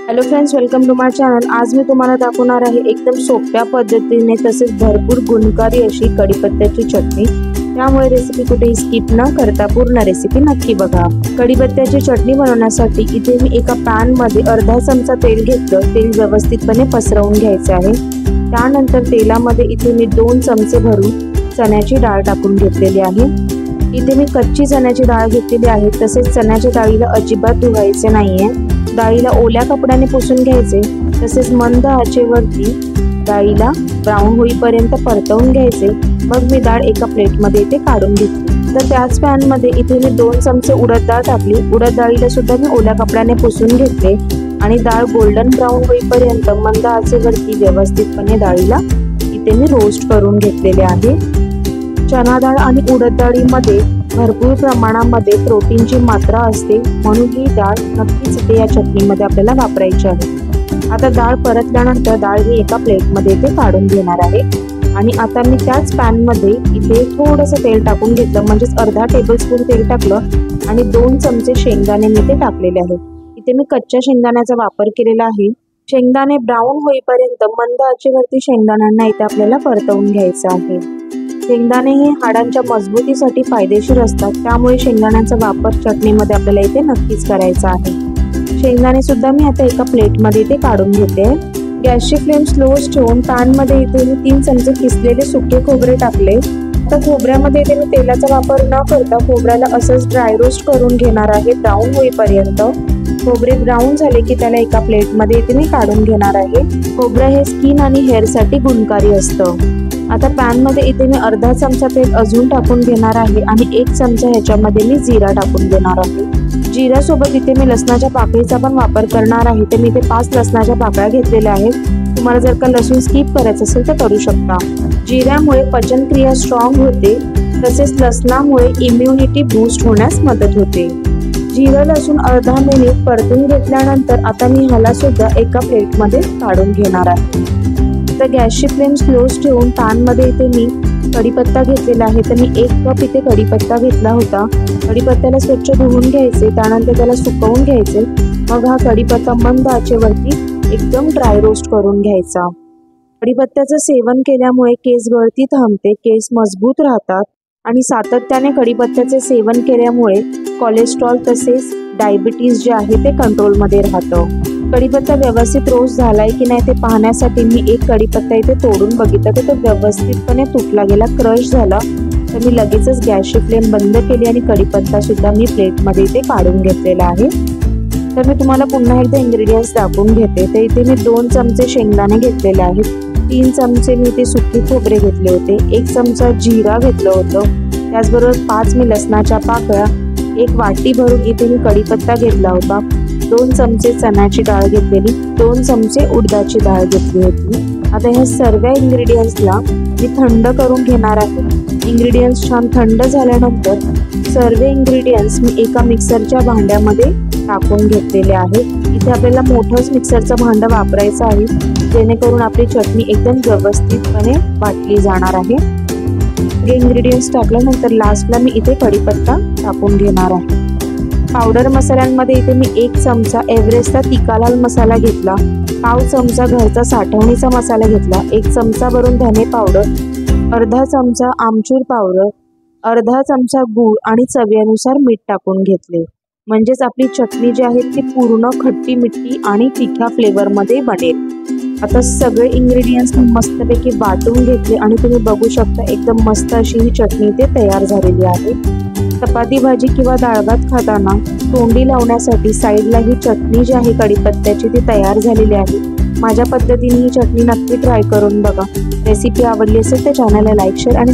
Hello friends, welcome to my channel. आज मी तुम्हाला दाखवणार आहे एकदम सोप्या पद्धतीने तसेच भरपूर गुणकारी अशी कढीपत्त्याची चटणी। त्यामुळे रेसिपी कुठेही स्किप न करता पूर्ण रेसिपी नक्की बघा। कढीपत्त्याची चटणी बनवण्यासाठी इथे मी एका पॅन मध्ये अर्धा चमचा तेल घेतलं। तेल व्यवस्थितपणे पसरवून घ्यायचे आहे। त्यानंतर तेलामध्ये इथे मी 2 चमचे भरून चण्याची डाळ टाकून घेतलेली आहे। इथे मी कच्ची चण्याची डाळ घेतलेली आहे। तसेच चण्याच्या डाळीला अजिबात धुवायचे नाहीये। डाळीला ओल्या कपड्याने पुसून घ्यायचे। तसेच मंद आचेवरती डाळीला ब्राऊन होईपर्यंत परतवून घ्यायचे। मग मी डाळ एका प्लेटमध्ये इथे काढून घेतली। तर त्याच पॅन मध्ये इथे मी 2 चमचे उडद डाळ टाकली। उडद डाळीला सुद्धा मी ओल्या कपड्याने पुसून घेतले आणि डाळ गोल्डन ब्राऊन होईपर्यंत मंद आचेवरती व्यवस्थितपणे डाळीला इथे मी रोस्ट करून घेतलेले आहे। चना डाळ आणि उडद डाळीमध्ये भरपूर प्रमाणामध्ये प्रोटीनची मात्रा असते, म्हणून ही डाळ नक्कीच इथे या चटणीमध्ये आपल्याला वापरायची आहे। आता डाळ परतल्यानंतर डाळ ही एका प्लेटमध्ये इथे काढून घेणार आहे। आणि आता मी त्याच पॅन मध्ये इथे थोडंसं तेल टाकून घेतलं, म्हणजेच अर्धा टेबलस्पून तेल टाकलं आणि 2 चमचे शेंगदाणे मी इथे टाकलेले आहेत। इथे मी कच्च्या शेंगदाण्याचा वापर केलेला आहे। शेंगदाणे ब्राऊन होईपर्यंत मंद आचेवरती शेंगदाण्यांना इथे आपल्याला परतवून घ्यायचं आहे। शेंगदाणे हे हाडांच्या मजबूतीसाठी फायदेशीर असतात, त्यामुळे शेंगदाण्याचा वापर चटणीमध्ये आपल्याला इथे नक्कीच करायचा आहे। शेंगदाणे सुद्धा मी आता एका प्लेटमध्ये इथे काढून घेते। गॅसची फ्लेम स्लो ठेवून पॅन मध्ये इथे मी 3 चमचे किसलेले सुके खोबरे टाकले। आता खोबऱ्यामध्ये इथे मी तेलाचा वापर न करता खोबऱ्याला असंच ड्राय रोस्ट करून घेणार आहे ब्राऊन होईपर्यंत। खोबरे ब्राऊन झाले की त्याला एका प्लेटमध्ये इथे मी काढून घेणार आहे। खोबरं हे स्किन आणि हेअर साठी गुणकारी असतं। आता पॅन मध्ये इथे मी अर्धा चमचा तेल अजून टाकून घेणार आहे आणि 1 चमचा ह्याच्यामध्ये मी जिरा टाकून घेणार आहे। जिरा सोबत इथे मी लसणाच्या पाकळीचा पण वापर करणार आहे। तर मी इथे 5 लसणाच्या पाकळ्या घेतलेल्या आहेत। तुम्हाला जर का लसूण स्किप करायचं असेल तर करू शकता। जिऱ्यामुळे पचनक्रिया स्ट्रॉंग होते, तसेच लसणामुळे इम्युनिटी बूस्ट होण्यास मदत होते। जिरा लसूण अर्धा मिनिट परतून घेतल्यानंतर आता मी ह्याला सुद्धा एका प्लेटमध्ये काढून घेणार आहे। तर गॅसची फ्लेम स्लो ठेवून पॅन मध्ये इथे मी कढीपत्ता घेतलेला आहे। तर मी 1 कप इथे कढीपत्ता घेतला होता। कढीपत्त्याला स्वच्छ धुवून घ्यायचे, त्यानंतर त्याला सुकवून घ्यायचे। मग हा कढीपत्ता मंद आचेवरती एकदम ड्राय रोस्ट करून घ्यायचा। कढीपत्त्याचं सेवन केल्यामुळे केस गळती थांबते, केस मजबूत राहतात आणि सातत्याने कढीपत्त्याचे सेवन केल्यामुळे कोलेस्ट्रॉल तसेच डायबिटीज जे आहे ते कंट्रोलमध्ये राहतं। कढीपत्ता व्यवस्थित रोस्ट झालाय की नाही ते पाहण्यासाठी मी एक कढीपत्ता इथे तोडून बघितला, तर तो व्यवस्थितपणे तुटला गेला, क्रश झाला। तर मी लगेचच गॅसची फ्लेम बंद केली आणि कढीपत्ता सुद्धा मी प्लेटमध्ये इथे काढून घेतलेला आहे। तर मी तुम्हाला पुन्हा एकदा इंग्रेडियंट्स दाखवून घेते। तर इथे मी 2 चमचे शेंगदाणे घेतलेले आहेत, 3 चमचे मी इथे सुकी खोबरे घेतले होते, 1 चमचा जिरा घेतलं होतं, त्याचबरोबर 5 मी लसणाच्या पाकळ्या, 1 वाटी भरून इथे मी कढीपत्ता घेतला होता, 2 चमचे चण्याची डाळ घेतलेली, 2 चमचे उडदाची डाळ घेतली होती। आता ह्या सर्व इंग्रेडियंट्सला मी थंड करून घेणार आहे। इंग्रेडियंट्स छान थंड झाल्यानंतर सर्व इंग्रेडियंट्स मी एका मिक्सरच्या भांड्यामध्ये टाकून घेतलेले आहेत। इथे आपल्याला मोठंच मिक्सरचं भांडं वापरायचं आहे, जेणेकरून आपली चटणी एकदम व्यवस्थितपणे वाटली जाणार आहे। हे इंग्रेडियंट्स टाकल्यानंतर लास्टला मी इथे कढीपत्ता टाकून घेणार आहे। पावडर मसाल्यांमध्ये इथे मी 1 चमचा एव्हरेस्टचा तिखा लाल मसाला घेतला, पाव चमचा घरचा साठवणीचा मसाला घेतला, 1 चमचा भरून धने पावडर, अर्धा चमचा आमचूर पावडर, अर्धा चमचा गूळ आणि चवीनुसार मीठ टाकून घेतले। म्हणजेच आपली चटणी जी आहे ती पूर्ण खट्टी मिठी आणि तिखा फ्लेवर मध्ये बनेल। आता सगळे इंग्रेडियंट्स मी मस्तपैकी वाटून घेतले आणि तुम्ही बघू शकता एकदम मस्त अशी ही चटणी इथे तयार झालेली आहे। चपाती भाजी किंवा डाळ भात खाताना तोंडी लावण्यासाठी साईडला ही चटणी जी आहे कढीपत्त्याची ती तयार झालेली आहे। माझ्या पद्धतीने ही चटणी नक्की ट्राय करून बघा। रेसिपी आवडली असेल तर चॅनलला लाईक, शेअर आणि